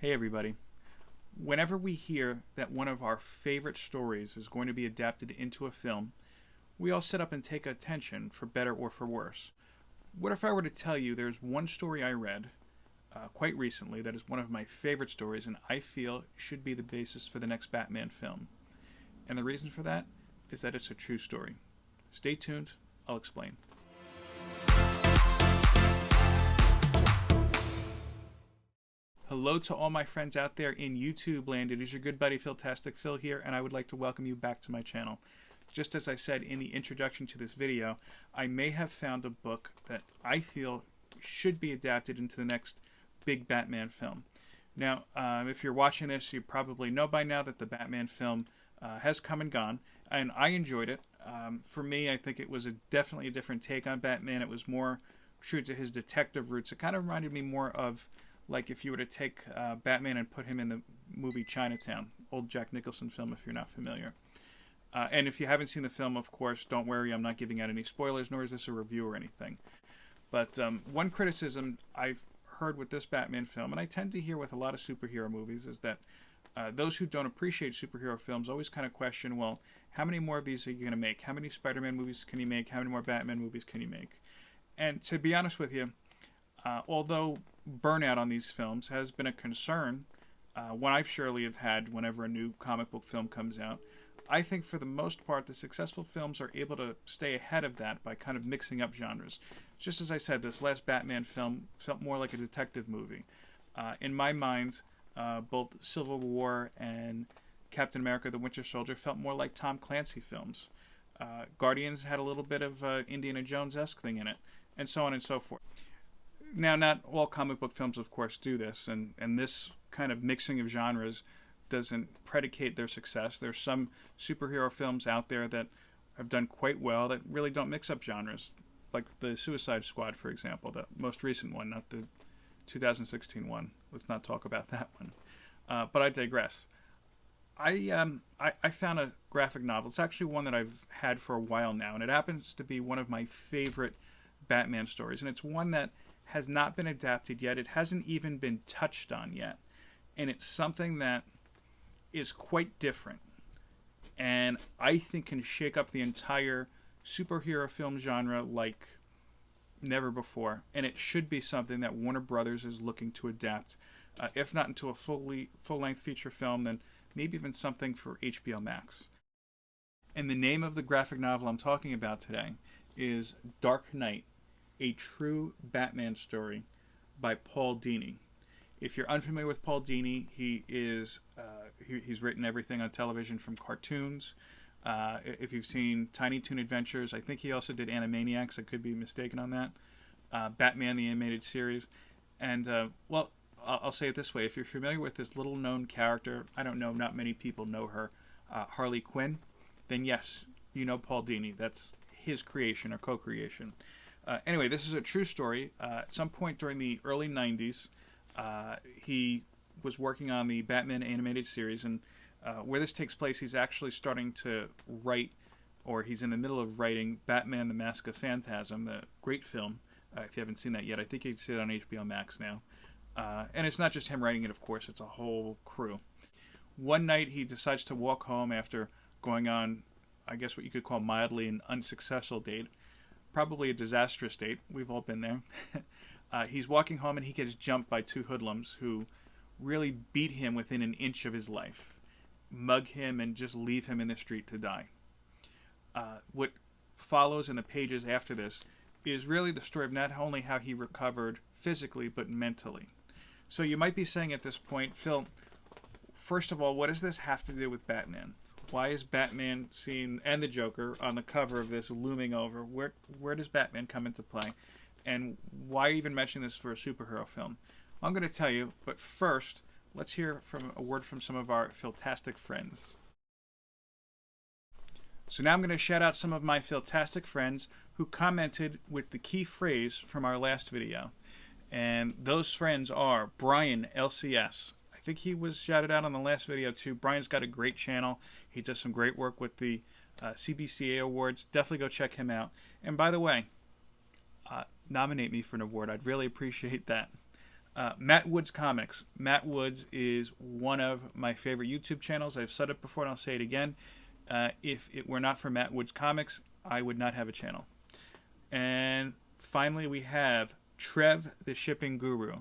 Hey everybody. Whenever we hear that one of our favorite stories is going to be adapted into a film, we all sit up and take attention, for better or for worse. What if I were to tell you there's one story I read quite recently that is one of my favorite stories and I feel should be the basis for the next Batman film? And the reason for that is that it's a true story. Stay tuned, I'll explain. Hello to all my friends out there in YouTube land. It is your good buddy Philtastic Phil here, and I would like to welcome you back to my channel. Just as I said in the introduction to this video, I may have found a book that I feel should be adapted into the next big Batman film. Now, if you're watching this, you probably know by now that the Batman film has come and gone, and I enjoyed it. For me, I think it was definitely a different take on Batman. It was more true to his detective roots. It kind of reminded me more of like if you were to take Batman and put him in the movie Chinatown, old Jack Nicholson film, if you're not familiar. And if you haven't seen the film, of course, don't worry, I'm not giving out any spoilers, nor is this a review or anything. But one criticism I've heard with this Batman film, and I tend to hear with a lot of superhero movies, is that those who don't appreciate superhero films always kind of question, well, how many more of these are you going to make? How many Spider-Man movies can you make? How many more Batman movies can you make? And to be honest with you, although burnout on these films has been a concern, one I surely have had whenever a new comic book film comes out, I think for the most part the successful films are able to stay ahead of that by kind of mixing up genres. Just as I said, this last Batman film felt more like a detective movie. In my mind, both Civil War and Captain America the Winter Soldier felt more like Tom Clancy films. Guardians had a little bit of Indiana Jones-esque thing in it, and so on and so forth. Now, not all comic book films, of course, do this, and this kind of mixing of genres doesn't predicate their success. There's some superhero films out there that have done quite well that really don't mix up genres, like the Suicide Squad, for example, the most recent one, not the 2016 one. Let's not talk about that one. But I digress. I found a graphic novel. It's actually one that I've had for a while now, and it happens to be one of my favorite Batman stories, and it's one that has not been adapted yet. It hasn't even been touched on yet. And it's something that is quite different. And I think can shake up the entire superhero film genre like never before. And it should be something that Warner Brothers is looking to adapt. If not into a full-length feature film, then maybe even something for HBO Max. And the name of the graphic novel I'm talking about today is Dark Knight, a true Batman story by Paul Dini. If you're unfamiliar with Paul Dini, he's written everything on television from cartoons. If you've seen Tiny Toon Adventures, I think he also did Animaniacs. I could be mistaken on that. Batman the Animated Series. And, well, I'll say it this way. If you're familiar with this little-known character, I don't know, not many people know her, Harley Quinn, then yes, you know Paul Dini. That's his creation or co-creation. Anyway, this is a true story. At some point during the early 90s, he was working on the Batman animated series, and where this takes place, he's actually starting to write, or he's in the middle of writing Batman the Mask of Phantasm, the great film. If you haven't seen that yet, I think you can see it on HBO Max now. And it's not just him writing it, of course, it's a whole crew. One night he decides to walk home after going on, I guess what you could call mildly an unsuccessful date. Probably a disastrous date. We've all been there. He's walking home and he gets jumped by two hoodlums who really beat him within an inch of his life, mug him, and just leave him in the street to die. What follows in the pages after this is really the story of not only how he recovered physically but mentally. So you might be saying at this point, Phil, first of all, what does this have to do with Batman? Why is Batman seen, and the Joker, on the cover of this looming over? Where does Batman come into play? And why even mention this for a superhero film? I'm going to tell you, but first, let's hear from a word from some of our Philtastic friends. So now I'm going to shout out some of my Philtastic friends who commented with the key phrase from our last video. And those friends are Brian LCS. I think he was shouted out on the last video too. Brian's got a great channel. He does some great work with the CBCA awards. Definitely go check him out. And by the way, nominate me for an award. I'd really appreciate that. Matt Woods Comics. Matt Woods is one of my favorite YouTube channels. I've said it before and I'll say it again. If it were not for Matt Woods Comics, I would not have a channel. And finally, we have Trev, the shipping guru.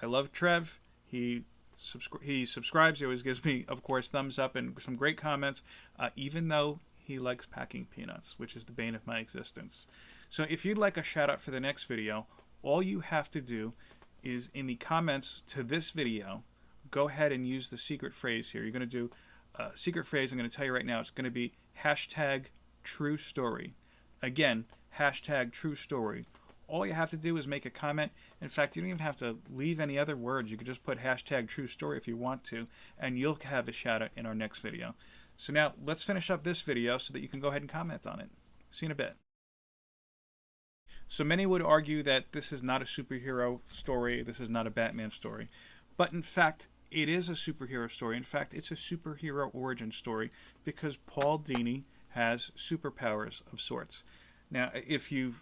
I love Trev. He subscribes. He always gives me, of course, thumbs up and some great comments, even though he likes packing peanuts, which is the bane of my existence. So if you'd like a shout out for the next video, all you have to do is in the comments to this video, go ahead and use the secret phrase here. You're going to do a secret phrase. I'm going to tell you right now. It's going to be #TrueStory. Again, #TrueStory. All you have to do is make a comment. In fact, you don't even have to leave any other words. You could just put #TrueStory if you want to, and you'll have a shout out in our next video. So now let's finish up this video so that you can go ahead and comment on it. See you in a bit. So many would argue that this is not a superhero story, this is not a Batman story. But in fact, it is a superhero story. In fact, it's a superhero origin story because Paul Dini has superpowers of sorts. Now, if you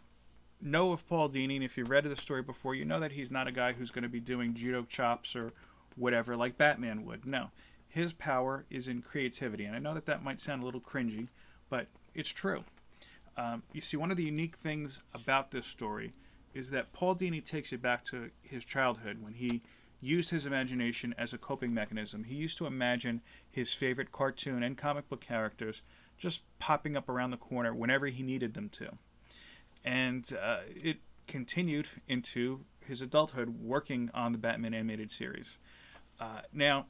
know of Paul Dini, and if you've read the story before, you know that he's not a guy who's going to be doing judo chops or whatever like Batman would. No. His power is in creativity. And I know that that might sound a little cringy, but it's true. You see, one of the unique things about this story is that Paul Dini takes you back to his childhood when he used his imagination as a coping mechanism. He used to imagine his favorite cartoon and comic book characters just popping up around the corner whenever he needed them to. And it continued into his adulthood working on the Batman animated series. Now,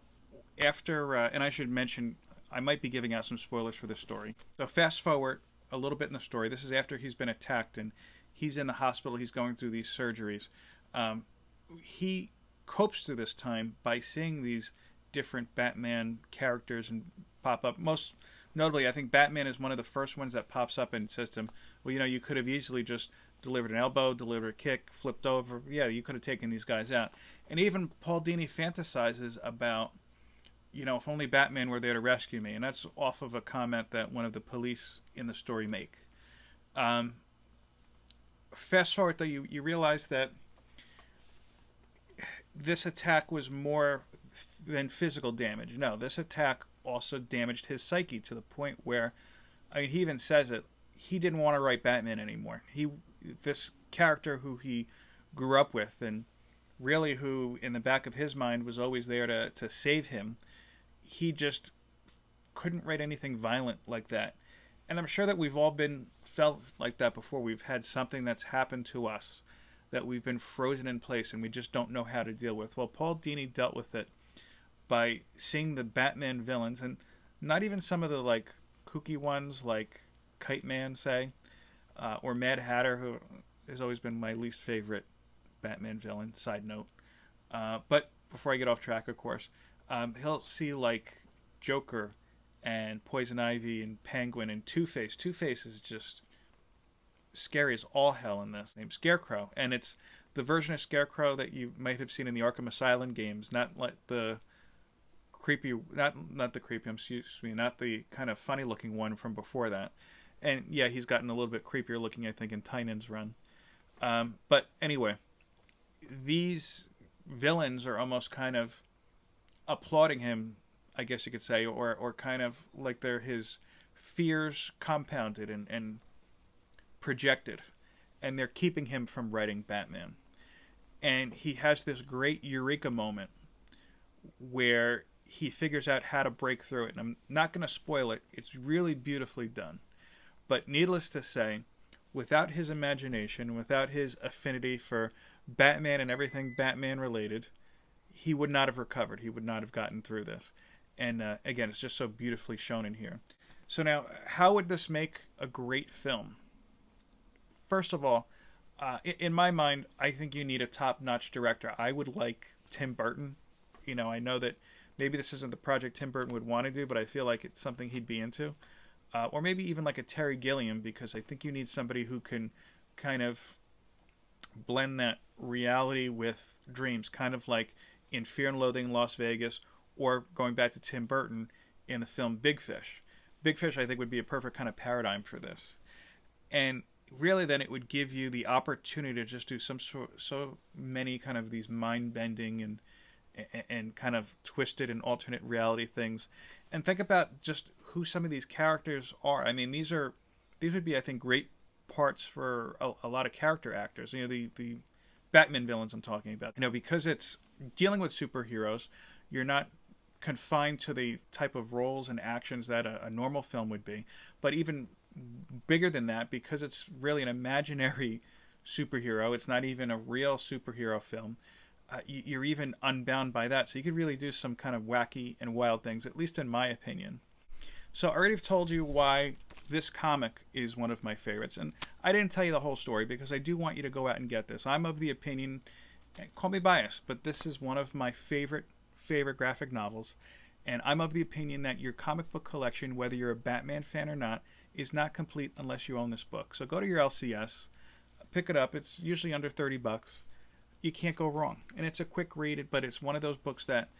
after, and I should mention, I might be giving out some spoilers for this story. So fast forward a little bit in the story. This is after he's been attacked and he's in the hospital. He's going through these surgeries. He copes through this time by seeing these different Batman characters and pop up. Most notably, I think Batman is one of the first ones that pops up and says to him, well, you know, you could have easily just delivered an elbow, delivered a kick, flipped over. Yeah, you could have taken these guys out. And even Paul Dini fantasizes about, you know, if only Batman were there to rescue me. And that's off of a comment that one of the police in the story make. Fast forward, though, you realize that this attack was more than physical damage. No, this attack also damaged his psyche to the point where, I mean, he even says it, he didn't want to write Batman anymore. This character who he grew up with and really who in the back of his mind was always there to save him, he just couldn't write anything violent like that. And I'm sure that we've all felt like that before. We've had something that's happened to us that we've been frozen in place and we just don't know how to deal with. Well, Paul Dini dealt with it by seeing the Batman villains, and not even some of the like kooky ones like Kite Man, say, or Mad Hatter, who has always been my least favorite Batman villain, side note. But before I get off track, of course, he'll see like Joker and Poison Ivy and Penguin and Two-Face. Two-Face is just scary as all hell in this. Named Scarecrow, and it's the version of Scarecrow that you might have seen in the Arkham Asylum games, not like the creepy, not the creepy, excuse me, not the kind of funny looking one from before that. And yeah, he's gotten a little bit creepier looking, I think, in Tynan's run. But anyway, these villains are almost kind of applauding him, I guess you could say, or kind of like they're his fears compounded and projected, and they're keeping him from writing Batman. And he has this great eureka moment where he figures out how to break through it. And I'm not going to spoil it. It's really beautifully done. But needless to say, without his imagination, without his affinity for Batman and everything Batman related, he would not have recovered. He would not have gotten through this. And again, it's just so beautifully shown in here. So now, how would this make a great film? First of all, in my mind, I think you need a top-notch director. I would like Tim Burton. You know, I know that maybe this isn't the project Tim Burton would want to do, but I feel like it's something he'd be into. Or maybe even like a Terry Gilliam, because I think you need somebody who can kind of blend that reality with dreams, kind of like in Fear and Loathing in Las Vegas, or going back to Tim Burton in the film Big Fish. Big Fish, I think, would be a perfect kind of paradigm for this. And really then it would give you the opportunity to just do so many kind of these mind-bending and kind of twisted and alternate reality things. And think about just who some of these characters are. I mean, these would be, I think, great parts for a lot of character actors. You know, the Batman villains I'm talking about. You know, because it's dealing with superheroes, you're not confined to the type of roles and actions that a normal film would be. But even bigger than that, because it's really an imaginary superhero, it's not even a real superhero film. You're even unbound by that. So you could really do some kind of wacky and wild things, at least in my opinion. So I already told you why this comic is one of my favorites. And I didn't tell you the whole story because I do want you to go out and get this. I'm of the opinion, call me biased, but this is one of my favorite graphic novels. And I'm of the opinion that your comic book collection, whether you're a Batman fan or not, is not complete unless you own this book. So go to your LCS, pick it up. It's usually under $30. You can't go wrong. And it's a quick read, but it's one of those books that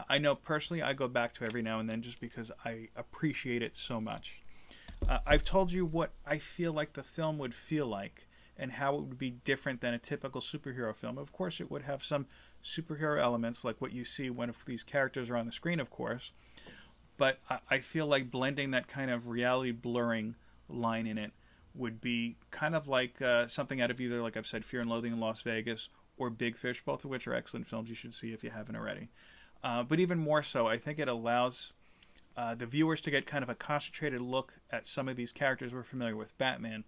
I know personally I go back to every now and then just because I appreciate it so much. I've told you what I feel like the film would feel like and how it would be different than a typical superhero film. Of course, it would have some superhero elements like what you see when these characters are on the screen, of course. But I feel like blending that kind of reality blurring line in it would be kind of like something out of either, like I've said, Fear and Loathing in Las Vegas or Big Fish, both of which are excellent films you should see if you haven't already. But even more so, I think it allows the viewers to get kind of a concentrated look at some of these characters we're familiar with. Batman,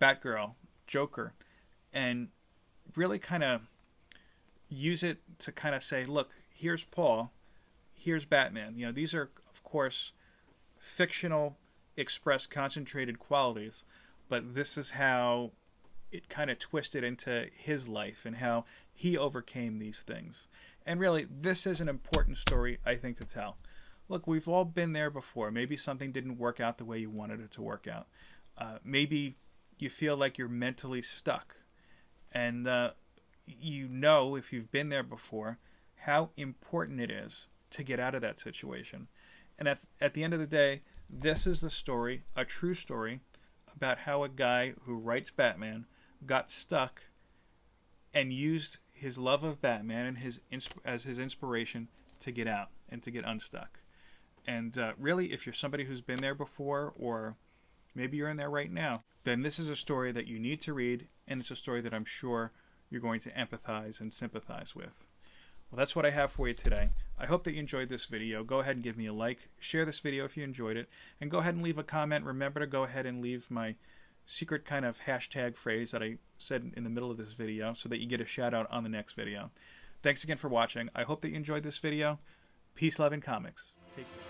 Batgirl, Joker, and really kind of use it to kind of say, look, here's Paul, here's Batman. You know, these are, of course, fictional, expressed, concentrated qualities, but this is how it kind of twisted into his life and how he overcame these things. And really, this is an important story, I think, to tell. Look, we've all been there before. Maybe something didn't work out the way you wanted it to work out. Maybe you feel like you're mentally stuck. And you know, if you've been there before, how important it is to get out of that situation. And at the end of the day, this is the story, a true story, about how a guy who writes Batman got stuck and used his love of Batman and as his inspiration to get out and to get unstuck. And really, if you're somebody who's been there before, or maybe you're in there right now, then this is a story that you need to read, and it's a story that I'm sure you're going to empathize and sympathize with. Well, that's what I have for you today. I hope that you enjoyed this video. Go ahead and give me a like. Share this video if you enjoyed it. And go ahead and leave a comment. Remember to go ahead and leave my secret kind of hashtag phrase that I said in the middle of this video so that you get a shout out on the next video. Thanks again for watching. I hope that you enjoyed this video. Peace, love, and comics. Take care.